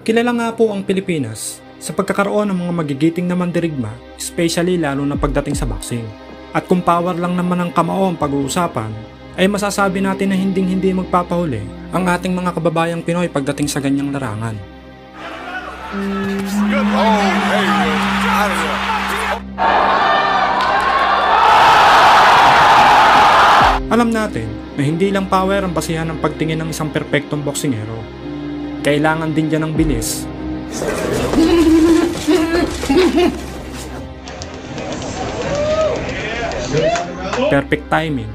Kilala nga po ang Pilipinas sa pagkakaroon ng mga magigiting na mandirigma, especially lalo na pagdating sa boxing. At kung power lang naman ang kamao ang pag-uusapan, ay masasabi natin na hindi magpapahuli ang ating mga kababayang Pinoy pagdating sa ganyang larangan. Alam natin na hindi lang power ang basihan ng pagtingin ng isang perpektong boksingero. Kailangan din dyan ng bilis, perfect timing,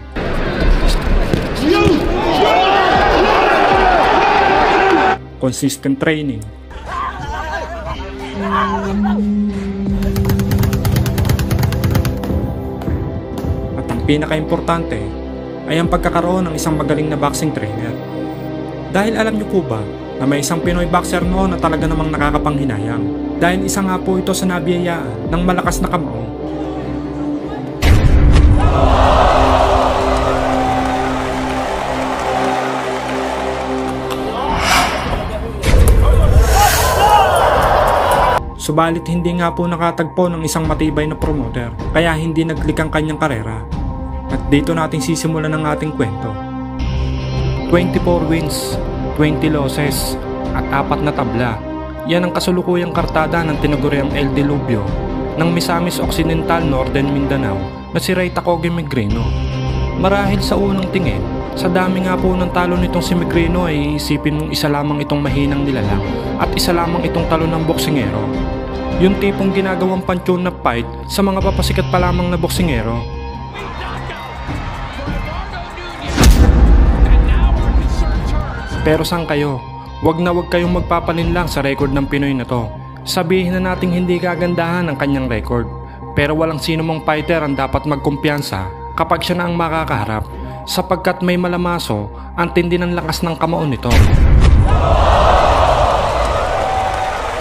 consistent training, at ang pinaka-importante ay ang pagkakaroon ng isang magaling na boxing trainer. Dahil alam niyo po ba na may isang Pinoy boxer noon na talaga namang nakakapanghinayang, dahil isa nga po ito sa nabiyayaan ng malakas na kamao. Subalit hindi nga po nakatagpo ng isang matibay na promoter, kaya hindi naglik ang kanyang karera. At dito natin sisimulan ang ating kwento. 24 wins, 20 losses, at 4 na tabla. Yan ang kasulukuyang kartada ng tinaguriang El Diluvio ng Misamis Occidental Northern Mindanao na si Ray Tacoge Megrino. Marahil sa unang tingin, sa dami nga po ng talo nitong si Megrino ay iisipin mong isa lamang itong mahinang nilalang at isa lamang itong talo ng boksingero. Yung tipong ginagawang pantune na fight sa mga papasikat pa lamang na boksingero. Pero saan kayo? Wag na wag kayong magpapalinlang sa record ng Pinoy na to. Sabihin na nating hindi kagandahan ang kanyang record. Pero walang sino mang fighter ang dapat magkumpiyansa kapag siya na ang makakaharap, sapagkat may malamaso ang tindi ng lakas ng kamao nito.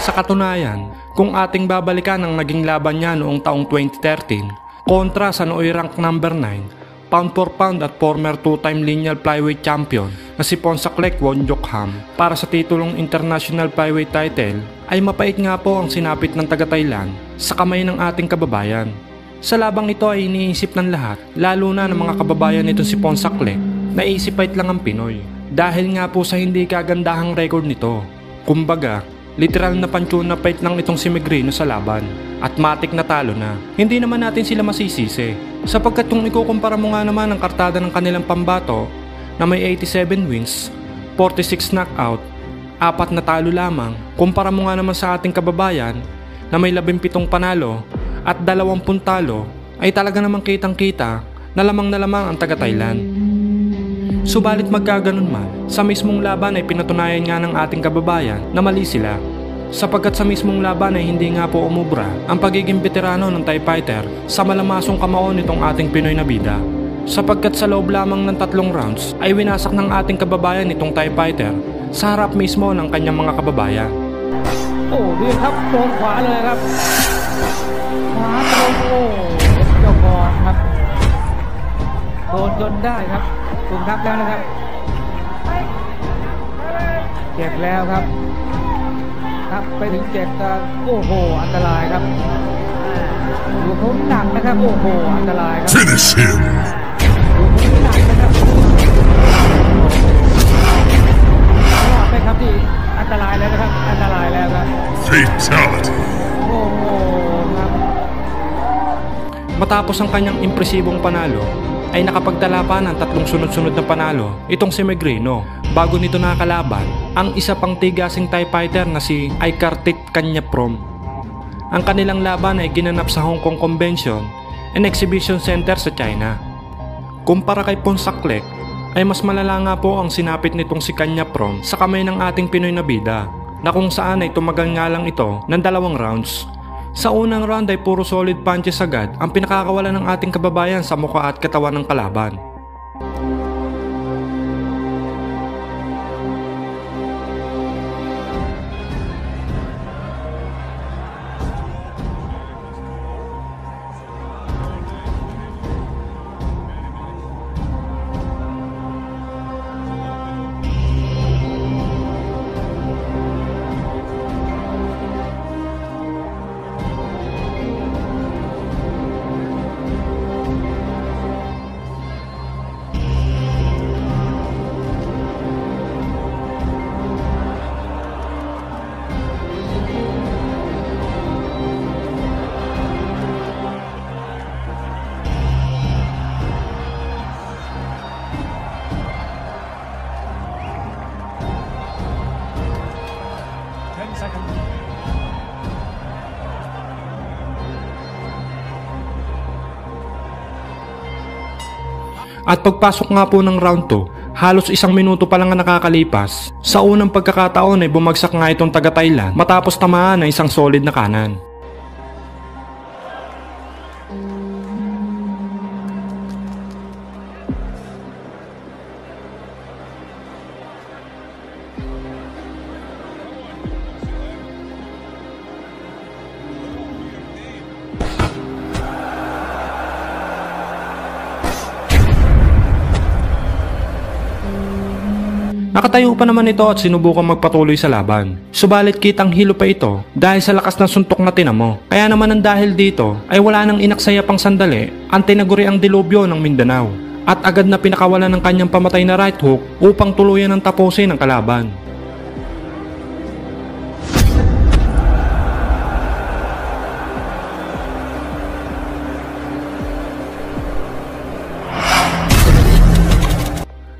Sa katunayan, kung ating babalikan ang naging laban niya noong taong 2013 kontra sa nooy rank number 9 pound for pound at former 2-time lineal flyweight champion na si Ponsaklek Wonjokham para sa titulong international flyweight title, ay mapait nga po ang sinapit ng taga-Thailand sa kamay ng ating kababayan. Sa labang ito ay iniisip ng lahat, lalo na ng mga kababayan nito si Ponsaklek, na isipait lang ang Pinoy dahil nga po sa hindi kagandahang record nito. Kumbaga, literal na pantune na fight lang itong si Megrino sa laban at matik na talo na. Hindi naman natin sila masisisi, sapagkat kung ikukumpara mo nga naman ang kartada ng kanilang pambato na may 87 wins, 46 knockout, 4 na talo lamang, kumpara mo nga naman sa ating kababayan na may 17 panalo at 20 talo, ay talaga namang kitang-kita na lamang ang taga-Thailand. Subalit magkaganon man, sa mismong laban ay pinatunayan nga ng ating kababayan na mali sila, sapagkat sa mismong laban ay hindi nga po umubra ang pagiging veterano ng Thai fighter sa malamasong kamao nitong ating Pinoy na bida, sapagkat sa loob lamang ng 3 rounds ay winasak ng ating kababayan nitong Thai fighter sa harap mismo ng kanyang mga kababayan. Diครับโดนขวาเลยครับขวาตรงเจ้าก่อนครับโดนจนได้ครับถูกนับแล้วนะครับเจ็บแล้วครับนับไปถึง7ก็โอ้โหอันตรายครับดูเขาหนักนะครับโอ้โหอันตรายครับ Finish him ดูเขาหนักนะครับรอดไหมครับที่อันตรายแล้วนะครับอันตรายแล้วครับ Fatality โอ้โหครับ Matapos ang kanyang impresibong panalo, ay nakapagtala pa ng 3 sunod-sunod na panalo itong si Megrino bago nito nakalaban ang isa pang tigasing Thai fighter na si Aikartit Kanyaprom. Ang kanilang laban ay ginanap sa Hong Kong Convention and Exhibition Center sa China. Kumpara kay Ponsaklek, ay mas malala nga po ang sinapit nitong si Kanyaprom sa kamay ng ating Pinoy na bida, na kung saan ay tumagal nga lang ito ng 2 rounds. Sa unang round ay puro solid punches agad ang pinakakawalan ng ating kababayan sa mukha at katawan ng kalaban. At pagpasok nga po ng round 2, halos 1 minuto pa lang ang nakakalipas. Sa unang pagkakataon ay bumagsak nga itong taga-Thailand matapos tamaan ng isang solid na kanan. Nakatayo pa naman ito at sinubukang magpatuloy sa laban. Subalit kitang hilo pa ito dahil sa lakas ng suntok na tinamo. Kaya naman ang dahil dito ay wala nang inaksaya pang sandali ang tinaguriang dilubyo ng Mindanao. At agad na pinakawalan ng kanyang pamatay na right hook upang tuluyan ang tapusin ng kalaban.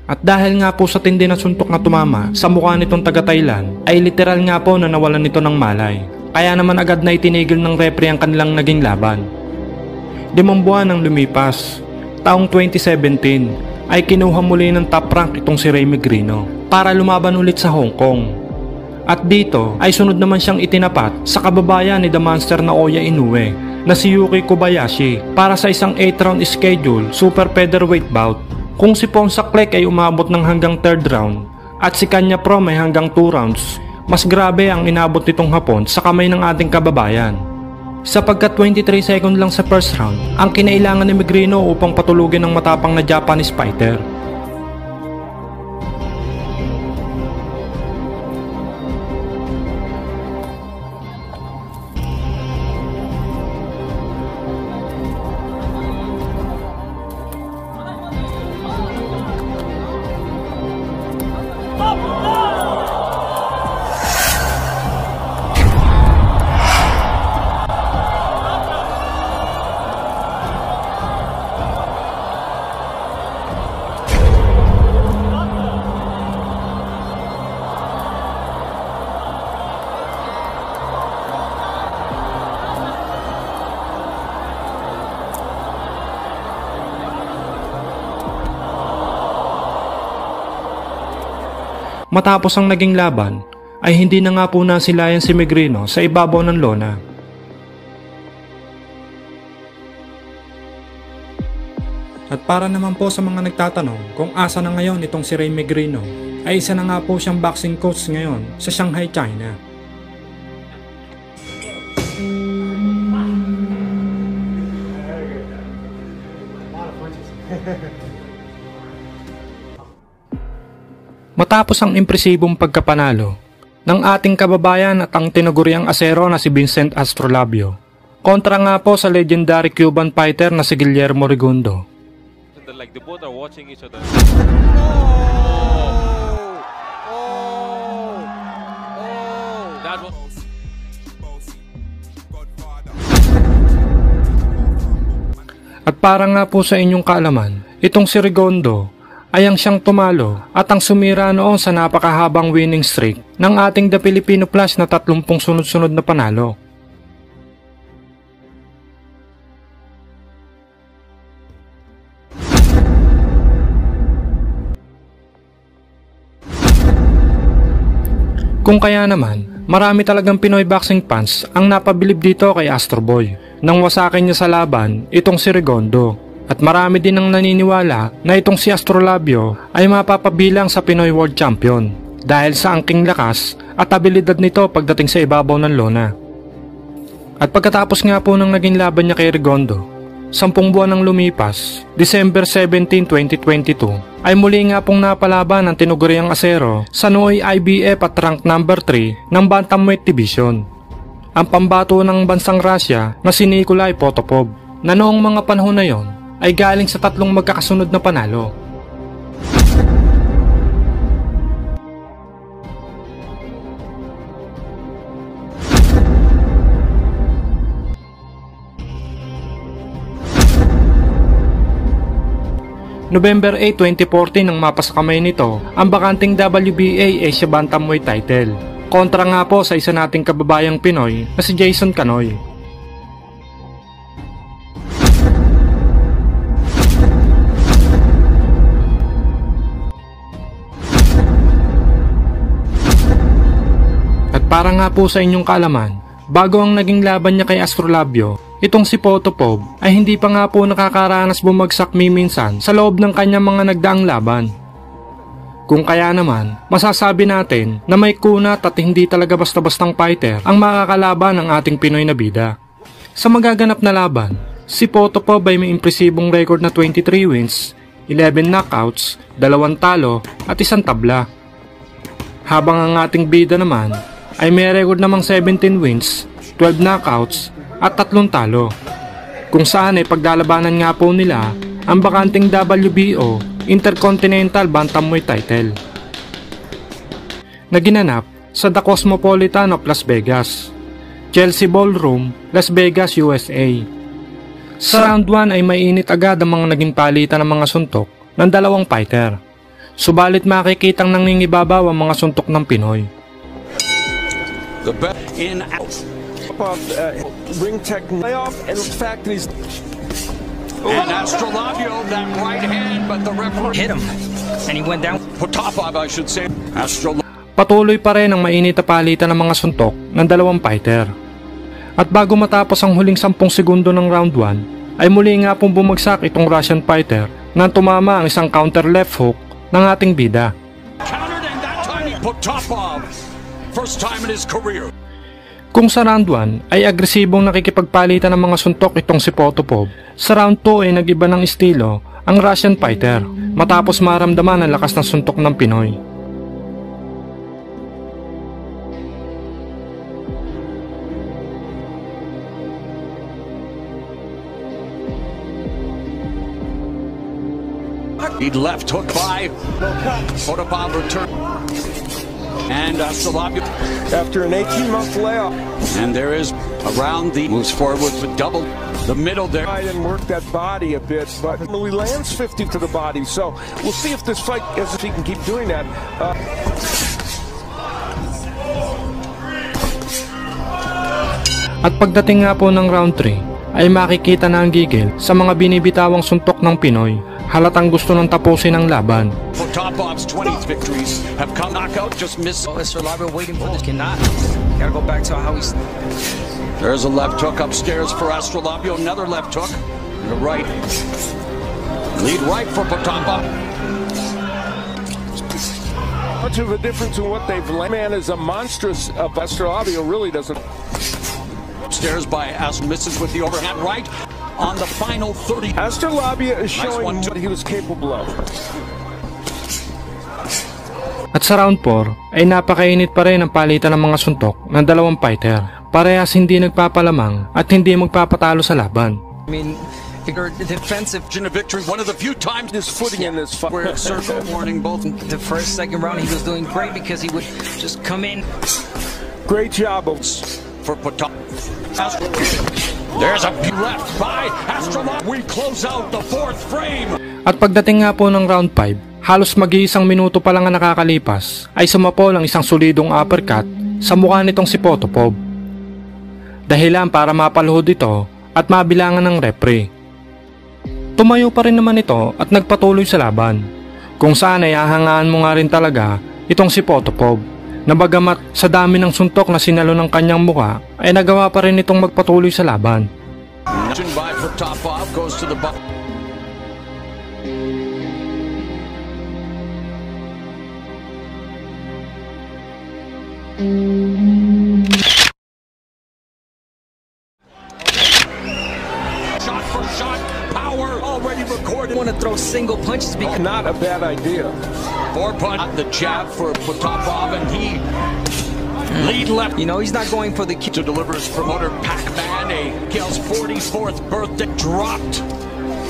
At dahil nga po sa tindi na suntok na tumama sa mukha nitong taga-Thailand, ay literal nga po na nawalan nito ng malay. Kaya naman agad na itinigil ng referee ang kanilang naging laban. 5 buwan ang lumipas. Taong 2017 ay kinuha muli ng top rank itong si Ray Megrino para lumaban ulit sa Hong Kong. At dito ay sunod naman siyang itinapat sa kababayan ni The Monster na Oya Inoue na si Yuki Kobayashi para sa isang 8-round schedule super featherweight bout. Kung si Ponsak Lek ay umabot ng hanggang 3rd round at si Kanya Prom ay hanggang 2 rounds, mas grabe ang inabot nitong hapon sa kamay ng ating kababayan. Sapagkat 23 second lang sa first round ang kinailangan ni Megrino upang patulugin ang matapang na Japanese fighter. Matapos ang naging laban, ay hindi na nga po nasilayan si Megrino sa ibabaw ng lona. At para naman po sa mga nagtatanong kung asa na ngayon itong si Ray Megrino, ay isa na nga po siyang boxing coach ngayon sa Shanghai, China. Matapos ang impresibong pagkapanalo ng ating kababayan at ang tinaguriang asero na si Vincent Astrolabio, kontra nga po sa legendary Cuban fighter na si Guillermo Rigondo. Like the both are watching each other. That was... At para nga po sa inyong kaalaman, itong si Rigondo ay ang siyang tumalo at ang sumira noon sa napakahabang winning streak ng ating The Filipino Flash na 30 sunod-sunod na panalo. Kung kaya naman, marami talagang Pinoy boxing fans ang napabilib dito kay Astro Boy nang wasakin niya sa laban itong si Rigondo. At marami din ang naniniwala na itong si Astrolabio ay mapapabilang sa Pinoy World Champion dahil sa angking lakas at abilidad nito pagdating sa ibabaw ng lona. At pagkatapos nga po ng naging laban niya kay Rigondo, 10 buwan ang lumipas, December 17, 2022, ay muli nga pong napalaban ang tinuguriang asero sa Nooy IBF at rank number 3 ng Bantamweight Division, ang pambato ng bansang Russia na si Nikolai Potapov, na noong mga panahon na yon ay galing sa 3 magkakasunod na panalo. November 8, 2014 nang mapasakamay nito ang bakanting WBA Asia Bantamweight title. kontra nga po sa isa nating kababayang Pinoy na si Jason Canoy. At para nga po sa inyong kaalaman, bago ang naging laban niya kay Astrolabio, itong si Potapov ay hindi pa nga po nakakaranas bumagsak minsan sa loob ng kanyang mga nagdaang laban. Kung kaya naman, masasabi natin na may kunat at hindi talaga basta-bastang fighter ang makakalaban ng ating Pinoy na bida. Sa magaganap na laban, si Potapov ay may impresibong record na 23 wins, 11 knockouts, 2 talo at 1 tabla. Habang ang ating bida naman ay may record namang 17 wins, 12 knockouts at 3 talo. Kung saan ay paglalabanan nga po nila ang bakanting WBO Intercontinental Bantamweight title na ginanap sa The Cosmopolitan of Las Vegas, Chelsea Ballroom, Las Vegas, USA. Sa round 1 ay mainit agad ang mga naging palitan ng mga suntok ng dalawang fighter. Subalit makikitang nangingibabaw ang mga suntok ng Pinoy. The best in out of ring tech playoff and the fact that he's and Astrolabio that right hand, but the referee hit him and he went down. Potapov, I should say. Patuloy pa rin ang mainit na palitan ng mga suntok ng dalawang fighter. At bago matapos ang huling 10 segundo ng round 1, ay muli nga pong bumagsak itong Russian fighter na tumama ang isang counter left hook ng ating bida. Countered and that time Potapov, first time in his career. Kung sa round 1 ay agresibong nakikipagpalitan ng mga suntok itong si Potapov, sa round 2 ay nag-iba ng estilo ang Russian fighter matapos maramdaman ang lakas ng suntok ng Pinoy. He left hook by Potapov return. And Astrolabio after an 18-month layoff. And there is around the moves forward with double the middle there. I didn't work that body a bit, but he lands 50 to the body. So we'll see if this fight, if he can keep doing that. At pagdating nga po ng round 3 ay makikita na ang gigil sa mga binibitawang suntok ng Pinoy. Halatang gusto nang tapusin ang laban. Potapov's 20 victories have come knockout, just missed. Astrolabio waiting for this cannot. Gotta go back to how he's. There's a left hook upstairs for Astrolabio, another left hook. And a right. Lead right for Potapov. Much of a difference in what they've landed. Man is a monstrous. Astrolabio really doesn't. Upstairs by misses with the overhand right. On the final 30. Astrolabio is showing what he was capable of. At sa round 4 ay napakainit pa rin ang palitan ng mga suntok ng dalawang fighter. Parehas hindi nagpapalamang at hindi magpapatalo sa laban. I mean, defensive victory, one of the few times this footing in this fight. Where circle warning both. The first, second round he was doing great because he would just come in. Great job for Potapov. There's a left by Astrolabio. We close out the 4th frame. At pagdating nga po ng round 5, halos mag-iisang minuto pa lang ang nakakalipas ay sumapol ang isang solidong uppercut sa mukha nitong si Potapov. Dahilan para mapaluhod ito at mabilangan ng referee. Tumayo pa rin naman ito at nagpatuloy sa laban, kung saan ay hahangaan mo nga rin talaga itong si Potapov. Na bagamat sa dami ng suntok na sinalo ng kanyang mukha ay nagawa pa rin itong magpatuloy sa laban. By Potapov goes to the shot for shot, power already recorded. Want to throw single punches because not a bad idea. 4 punch the jab for Potapov, and he lead left. You know he's not going for the kick. To deliver his promoter Pac-Man a Gale's 44th birthday dropped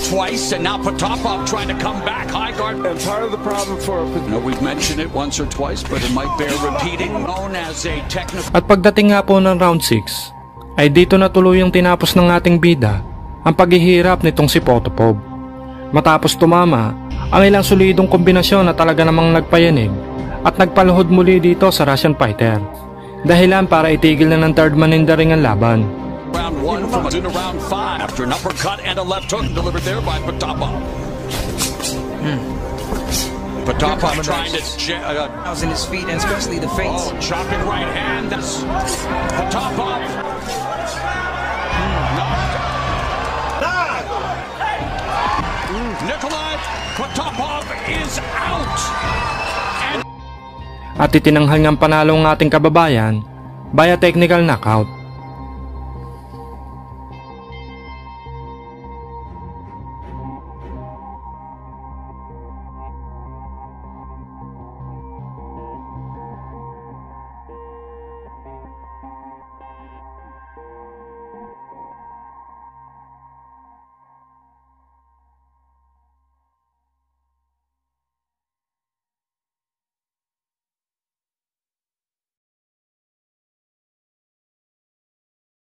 twice, and now Potapov trying to come back high guard. And part of the problem for we've mentioned it once or twice, but it might bear repeating. Known as a technical. At pagdating nga po ng round 6 ay dito na tuluyang tinapos ng ating bida ang paghihirap nitong si Potapov. Matapos tumama ang ilang solidong kombinasyon na talaga namang nagpayanig at nagpaluhod muli dito sa Russian fighter. Dahilan para itigil na ng third man in the ring ang laban. Round 1 from into round 5 after an uppercut and a left hook delivered there by Potapov. Potapov trying to in his feet and especially the face. chopping right hand. That's Potapov. Nikolai Potapov is out. At itinanghal ng panalo ng ating kababayan via technical knockout.